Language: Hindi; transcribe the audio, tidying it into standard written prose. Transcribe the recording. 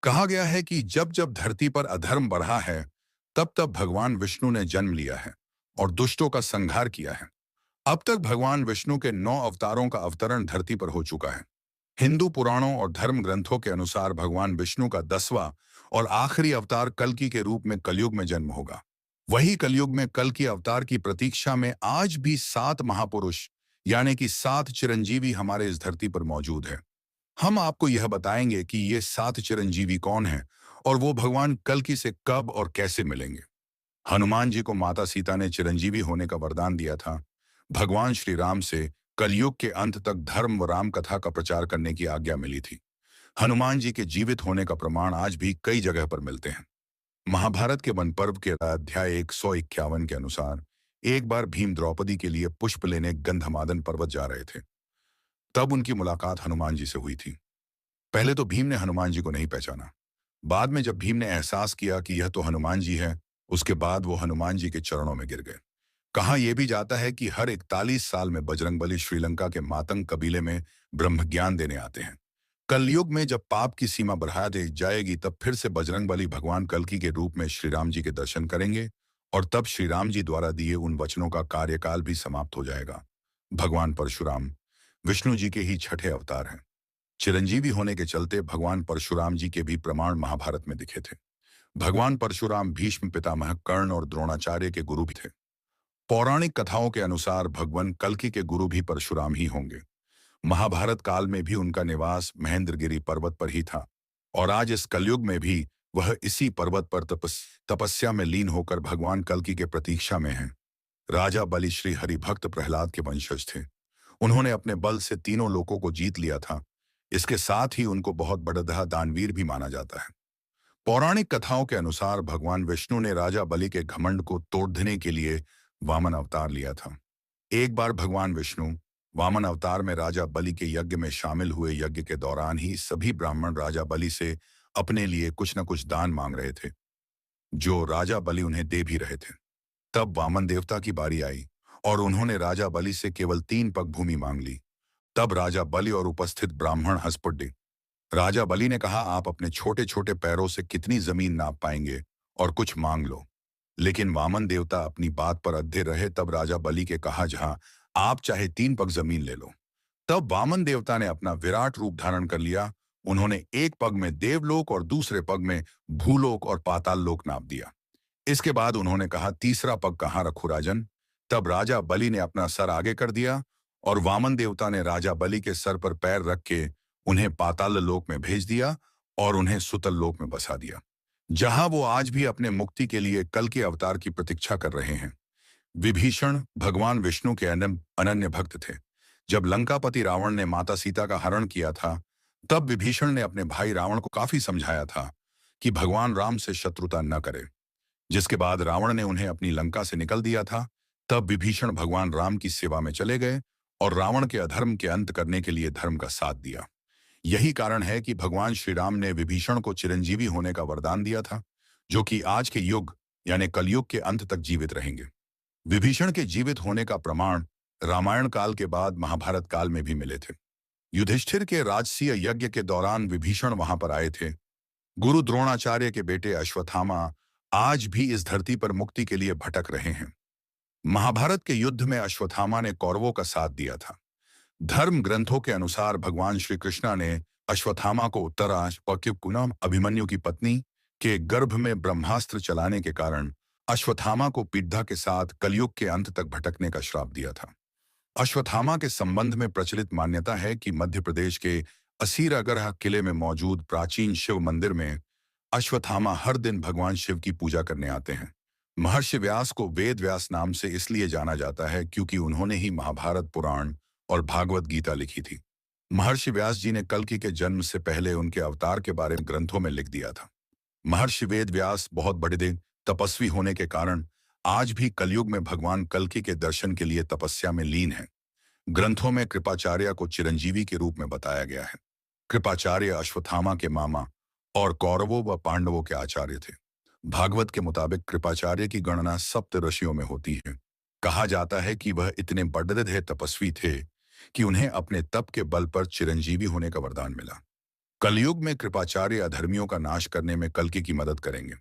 कहा गया है कि जब जब धरती पर अधर्म बढ़ा है, तब तब भगवान विष्णु ने जन्म लिया है और दुष्टों का संहार किया है। अब तक भगवान विष्णु के 9 अवतारों का अवतरण धरती पर हो चुका है। हिंदू पुराणों और धर्म ग्रंथों के अनुसार भगवान विष्णु का 10वां और आखिरी अवतार कल्कि के रूप में कलयुग में जन्म होगा। वही कलयुग में कल्कि अवतार की प्रतीक्षा में आज भी 7 महापुरुष यानी कि 7 चिरंजीवी हमारे इस धरती पर मौजूद है। हम आपको यह बताएंगे कि ये 7 चिरंजीवी कौन हैं और वो भगवान कल्कि से कब और कैसे मिलेंगे। हनुमान जी को माता सीता ने चिरंजीवी होने का वरदान दिया था। भगवान श्री राम से कलयुग के अंत तक धर्म व राम कथा का प्रचार करने की आज्ञा मिली थी। हनुमान जी के जीवित होने का प्रमाण आज भी कई जगह पर मिलते हैं। महाभारत के वन पर्व के अध्याय 151 के अनुसार एक बार भीम द्रौपदी के लिए पुष्प लेने गंधमादन पर्वत जा रहे थे। तब उनकी मुलाकात हनुमान जी से हुई थी। पहले तो भीम ने हनुमान जी को नहीं पहचाना। बाद में जब भीम ने एहसास किया कि यह तो हनुमान जी है, उसके बाद वो हनुमान जी के चरणों में गिर गए। कहा यह भी जाता है कि हर 41 साल में बजरंगबली श्रीलंका के मातंग कबीले में ब्रह्म ज्ञान देने आते हैं। कलयुग में जब पाप की सीमा बढ़ा दी जाएगी, तब फिर से बजरंगबली भगवान कल्कि के रूप में श्री राम जी के दर्शन करेंगे और तब श्री राम जी द्वारा दिए उन वचनों का कार्यकाल भी समाप्त हो जाएगा। भगवान परशुराम विष्णु जी के ही छठे अवतार हैं। चिरंजीवी होने के चलते भगवान परशुराम जी के भी प्रमाण महाभारत में दिखे थे। भगवान परशुराम भीष्म पितामह, कर्ण और द्रोणाचार्य के गुरु भी थे। पौराणिक कथाओं के अनुसार भगवान कल्कि के गुरु भी परशुराम ही होंगे। महाभारत काल में भी उनका निवास महेंद्रगिरी पर्वत पर ही था और आज इस कलयुग में भी वह इसी पर्वत पर तपस्या में लीन होकर भगवान कल्कि के प्रतीक्षा में हैं। राजा बलि श्री हरि भक्त प्रहलाद के वंशज थे। उन्होंने अपने बल से तीनों लोकों को जीत लिया था। इसके साथ ही उनको बहुत बड़ा दानवीर भी माना जाता है। पौराणिक कथाओं के अनुसार भगवान विष्णु ने राजा बलि के घमंड को तोड़ने के लिए वामन अवतार लिया था। एक बार भगवान विष्णु वामन अवतार में राजा बलि के यज्ञ में शामिल हुए। यज्ञ के दौरान ही सभी ब्राह्मण राजा बलि से अपने लिए कुछ न कुछ दान मांग रहे थे, जो राजा बलि उन्हें दे भी रहे थे। तब वामन देवता की बारी आई और उन्होंने राजा बलि से केवल 3 पग भूमि मांग ली। तब राजा बलि और उपस्थित ब्राह्मण हंस पड़े। राजा बलि ने कहा, आप अपने छोटे छोटे पैरों से कितनी जमीन नाप पाएंगे और कुछ मांग लो। लेकिन वामन देवता अपनी बात पर अधे रहे। तब राजा बलि के कहा, जहां आप चाहे 3 पग जमीन ले लो। तब वामन देवता ने अपना विराट रूप धारण कर लिया। उन्होंने एक पग में देवलोक और दूसरे पग में भूलोक और पाताल लोक नाप दिया। इसके बाद उन्होंने कहा, तीसरा पग कहाँ रखूं राजन। तब राजा बलि ने अपना सर आगे कर दिया और वामन देवता ने राजा बलि के सर पर पैर रख के उन्हें पाताल लोक में भेज दिया और उन्हें सुतल लोक में बसा दिया, जहां वो आज भी अपने मुक्ति के लिए कल के अवतार की प्रतीक्षा कर रहे हैं। विभीषण भगवान विष्णु के अनन्य भक्त थे। जब लंकापति रावण ने माता सीता का हरण किया था, तब विभीषण ने अपने भाई रावण को काफी समझाया था कि भगवान राम से शत्रुता न करे। जिसके बाद रावण ने उन्हें अपनी लंका से निकल दिया था। तब विभीषण भगवान राम की सेवा में चले गए और रावण के अधर्म के अंत करने के लिए धर्म का साथ दिया। यही कारण है कि भगवान श्री राम ने विभीषण को चिरंजीवी होने का वरदान दिया था, जो कि आज के युग यानी कलयुग के अंत तक जीवित रहेंगे। विभीषण के जीवित होने का प्रमाण रामायण काल के बाद महाभारत काल में भी मिले थे। युधिष्ठिर के राजसीय यज्ञ के दौरान विभीषण वहां पर आए थे। गुरु द्रोणाचार्य के बेटे अश्वत्थामा आज भी इस धरती पर मुक्ति के लिए भटक रहे हैं। महाभारत के युद्ध में अश्वत्थामा ने कौरवों का साथ दिया था। धर्म ग्रंथों के अनुसार भगवान श्री कृष्ण ने अश्वत्थामा को उत्तरा पक्युकुना अभिमन्यु की पत्नी के गर्भ में ब्रह्मास्त्र चलाने के कारण अश्वत्थामा को पीड़ा के साथ कलयुग के अंत तक भटकने का श्राप दिया था। अश्वत्थामा के संबंध में प्रचलित मान्यता है कि मध्य प्रदेश के असीरागढ़ किले में मौजूद प्राचीन शिव मंदिर में अश्वत्थामा हर दिन भगवान शिव की पूजा करने आते हैं। महर्षि व्यास को वेद व्यास नाम से इसलिए जाना जाता है क्योंकि उन्होंने ही महाभारत, पुराण और भागवत गीता लिखी थी। महर्षि व्यास जी ने कल्कि के जन्म से पहले उनके अवतार के बारे में ग्रंथों में लिख दिया था। महर्षि वेद व्यास बहुत बड़े तपस्वी होने के कारण आज भी कलयुग में भगवान कल्कि के दर्शन के लिए तपस्या में लीन है। ग्रंथों में कृपाचार्य को चिरंजीवी के रूप में बताया गया है। कृपाचार्य अश्वत्थामा के मामा और कौरवों व पांडवों के आचार्य थे। भागवत के मुताबिक कृपाचार्य की गणना सप्त ऋषियों में होती है। कहा जाता है कि वह इतने बड़े तपस्वी थे कि उन्हें अपने तप के बल पर चिरंजीवी होने का वरदान मिला। कलयुग में कृपाचार्य अधर्मियों का नाश करने में कल्कि की मदद करेंगे।